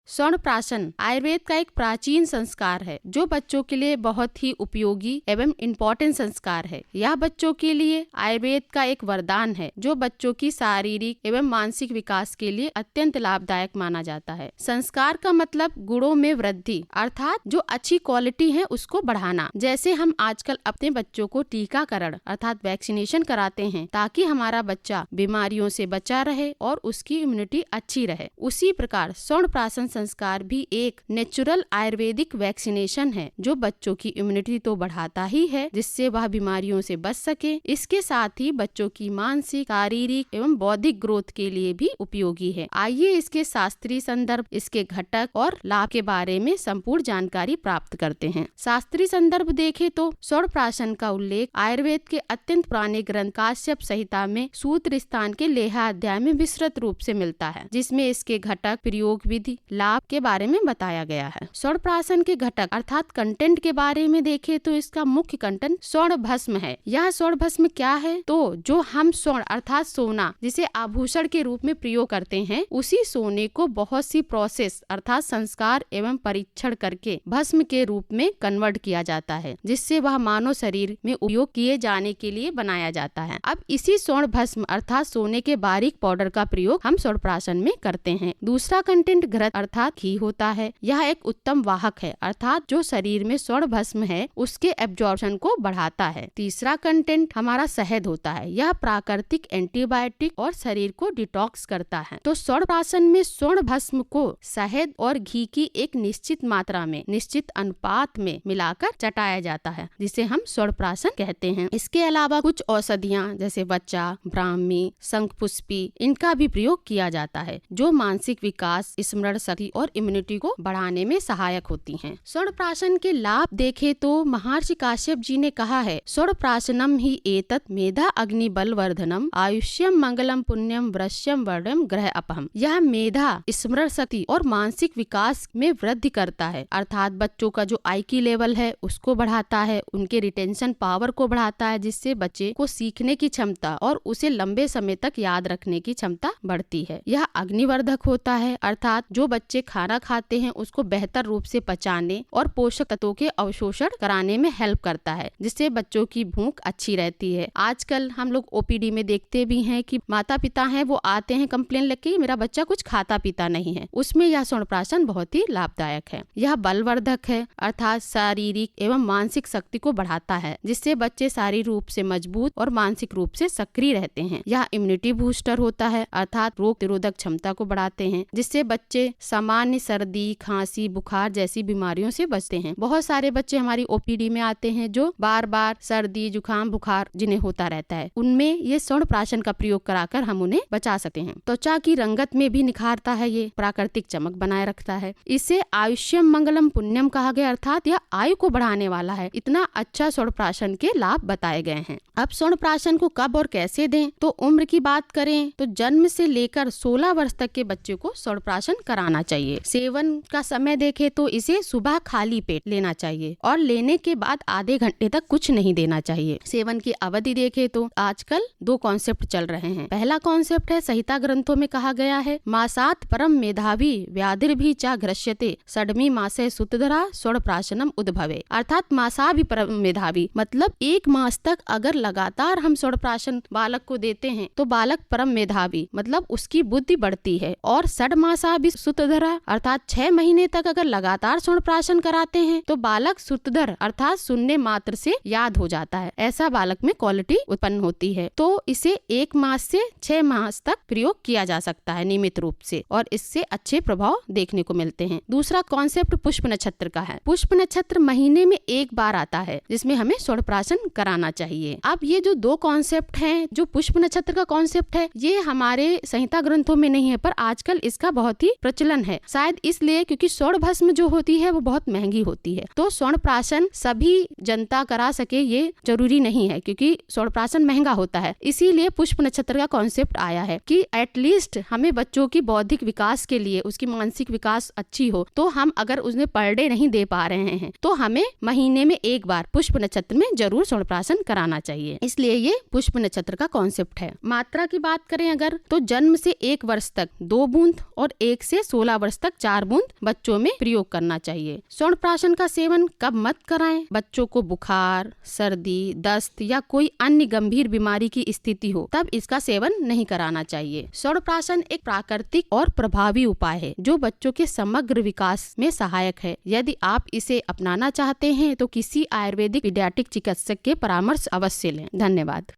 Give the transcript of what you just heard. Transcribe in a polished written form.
स्वर्ण आयुर्वेद का एक प्राचीन संस्कार है जो बच्चों के लिए बहुत ही उपयोगी एवं इम्पोर्टेंट संस्कार है। यह बच्चों के लिए आयुर्वेद का एक वरदान है जो बच्चों की शारीरिक एवं मानसिक विकास के लिए अत्यंत लाभदायक माना जाता है। संस्कार का मतलब गुणों में वृद्धि, अर्थात जो अच्छी क्वालिटी है उसको बढ़ाना। जैसे हम आजकल अपने बच्चों को टीकाकरण अर्थात वैक्सीनेशन कराते हैं ताकि हमारा बच्चा बीमारियों से बचा रहे और उसकी इम्यूनिटी अच्छी रहे, उसी प्रकार स्वर्ण संस्कार भी एक नेचुरल आयुर्वेदिक वैक्सीनेशन है जो बच्चों की इम्यूनिटी तो बढ़ाता ही है जिससे वह बीमारियों से बच सके। इसके साथ ही बच्चों की मानसिक, शारीरिक एवं बौद्धिक ग्रोथ के लिए भी उपयोगी है। आइए इसके शास्त्रीय संदर्भ, इसके घटक और लाभ के बारे में संपूर्ण जानकारी प्राप्त करते हैं। शास्त्रीय संदर्भ देखें तो स्वर्ण का उल्लेख आयुर्वेद के अत्यंत पुराने ग्रंथ काश्यप संहिता में सूत्र स्थान के लेहा अध्याय में विस्तृत रूप से मिलता है, जिसमें इसके घटक, प्रयोग विधि, लाभ के बारे में बताया गया है। स्वर्ण के घटक अर्थात कंटेंट के बारे में देखें तो इसका मुख्य कंटेंट स्वर्ण भस्म है। यह स्वर्ण भस्म क्या है? तो जो हम स्वर्ण अर्थात सोना जिसे आभूषण के रूप में प्रयोग करते हैं, उसी सोने को बहुत सी प्रोसेस अर्थात संस्कार एवं परीक्षण करके भस्म के रूप में कन्वर्ट किया जाता है, जिससे वह मानव शरीर में उपयोग किए जाने के लिए बनाया जाता है। अब इसी स्वर्ण भस्म अर्थात सोने के बारीक पाउडर का प्रयोग हम स्वर्ण में करते हैं। दूसरा कंटेंट घृत अर्थात घी होता है। यह एक उत्तम वाहक है अर्थात जो शरीर में स्वर्ण भस्म है उसके एब्जॉर्प्शन को बढ़ाता है। तीसरा कंटेंट हमारा शहद होता है। यह प्राकृतिक एंटीबायोटिक और शरीर को डिटॉक्स करता है। तो स्वर्ण में स्वर्ण भस्म को शहद और घी की एक निश्चित मात्रा में, निश्चित अनुपात में मिलाकर चटाया जाता है, जिसे हम स्वर्ण कहते हैं। इसके अलावा कुछ औषधियाँ जैसे वच्चा, ब्राह्मी, शंखपुष्पी, इनका भी प्रयोग किया जाता है जो मानसिक विकास, स्मरण शक्ति और इम्यूनिटी को बढ़ाने में सहायक होती हैं। स्वर्ण के लाभ देखें तो महर्षि काश्यप जी ने कहा है, स्वर्ण ही एतत् मेधा अग्नि बल वर्धनम आयुष्यम मंगलम पुण्यम वृश्यम वर्णम ग्रह अपहम। यह मेधा, स्मरण शक्ति और मानसिक विकास में वृद्धि करता है, अर्थात बच्चों का जो IQ लेवल है उसको बढ़ाता है, उनके रिटेंशन पावर को बढ़ाता है, जिससे बच्चे को सीखने की क्षमता और उसे लंबे समय तक याद रखने की क्षमता बढ़ती है। यह अग्निवर्धक होता है, अर्थात जो बच्चे खाना खाते हैं उसको बेहतर रूप से पचाने और पोषक तत्वों के अवशोषण कराने में हेल्प करता है, जिससे बच्चों की भूख अच्छी रहती है। आजकल हम लोग OPD में देखते भी हैं कि माता पिता हैं वो आते हैं कंप्लेन लेके मेरा बच्चा कुछ खाता पीता नहीं है, उसमें यह स्वर्ण बहुत ही लाभदायक है। यह बलवर्धक है, अर्थात शारीरिक एवं मानसिक शक्ति को बढ़ाता है, जिससे बच्चे शारीरिक रूप से मजबूत और मानसिक रूप से सक्रिय रहते हैं। यह इम्यूनिटी बूस्टर होता है, अर्थात रोग प्रतिरोधक क्षमता को बढ़ाते हैं, जिससे बच्चे सामान्य सर्दी, खांसी, बुखार जैसी बीमारियों से बचते हैं। बहुत सारे बच्चे हमारी OPD में आते हैं जो बार बार सर्दी, जुकाम, बुखार जिन्हें होता रहता है, उनमें ये स्वर्ण का प्रयोग कराकर हम उन्हें बचा सकते हैं। त्वचा की रंगत में भी निखारता है, ये प्राकृतिक चमक बनाए रखता है। इसे आयुष्यम मंगलम पुण्यम कहा गया, अर्थात यह आयु को बढ़ाने वाला है। इतना अच्छा स्वर्ण के लाभ बताए गए हैं। अब स्वर्ण को कब और कैसे दें? तो उम्र की बात करें तो जन्म से लेकर 16 वर्ष तक के बच्चे को स्वर्ण कराना चाहिए। सेवन का समय देखें तो इसे सुबह खाली पेट लेना चाहिए और लेने के बाद आधे घंटे तक कुछ नहीं देना चाहिए। सेवन की अवधि देखें तो आजकल 2 कॉन्सेप्ट चल रहे हैं। पहला कॉन्सेप्ट है, संहिता ग्रंथों में कहा गया है, मासात परम मेधावी व्याधिर्भि चा घृष्यते षड्मी मासे सुतधरा स्वर्ण उद्भवे। अर्थात मासा भी परम मेधावी, मतलब 1 मास तक अगर लगातार हम स्वर्ण बालक को देते हैं तो बालक परम मेधावी मतलब उसकी बुद्धि बढ़ती है। और षड्मासा भी सुतधरा अर्थात 6 महीने तक अगर लगातार स्वर्ण कराते हैं तो बालक सुतधर अर्थात सुनने मात्र से याद हो जाता है, ऐसा बालक में क्वालिटी उत्पन्न होती है। तो इसे 1 मास से 6 मास तक प्रयोग किया जा सकता है नियमित रूप से, और इससे अच्छे प्रभाव देखने को मिलते हैं। दूसरा कॉन्सेप्ट पुष्प नक्षत्र का है। पुष्प नक्षत्र महीने में 1 बार आता है जिसमें हमें स्वर्ण कराना चाहिए। अब ये जो 2 कॉन्सेप्ट हैं, जो पुष्प नक्षत्र का कॉन्सेप्ट है ये हमारे संहिता ग्रंथों में नहीं है, पर आजकल इसका बहुत ही प्रचलन है, शायद इसलिए क्योंकि स्वर्ण भस्म जो होती है वो बहुत महंगी होती है। तो स्वर्ण सभी जनता करा सके ये जरूरी नहीं है, क्योंकि स्वर्ण महंगा होता है। इसीलिए पुष्प नक्षत्र का कॉन्सेप्ट आया है कि एटलीस्ट हमें बच्चों की बौद्धिक विकास के लिए, उसकी मानसिक विकास अच्छी हो, तो हम अगर उसमें पर डे नहीं दे पा रहे हैं तो हमें महीने में 1 बार पुष्प नक्षत्र में जरूर स्वर्ण कराना चाहिए। इसलिए ये पुष्प नक्षत्र का कॉन्सेप्ट है। मात्रा की बात करें अगर तो जन्म से 1 वर्ष तक 2 बूंद और 1 से 16 वर्ष तक 4 बूंद बच्चों में प्रयोग करना चाहिए। च्यवनप्राशन का सेवन कब मत कराएं? बच्चों को बुखार, सर्दी, दस्त या कोई अन्य गंभीर बीमारी की स्थिति हो तब इसका सेवन नहीं कराना चाहिए। च्यवनप्राशन एक प्राकृतिक और प्रभावी उपाय है जो बच्चों के समग्र विकास में सहायक है। यदि आप इसे अपनाना चाहते हैं तो किसी आयुर्वेदिक पीडियाट्रिक चिकित्सक के परामर्श अवश्य लें। धन्यवाद।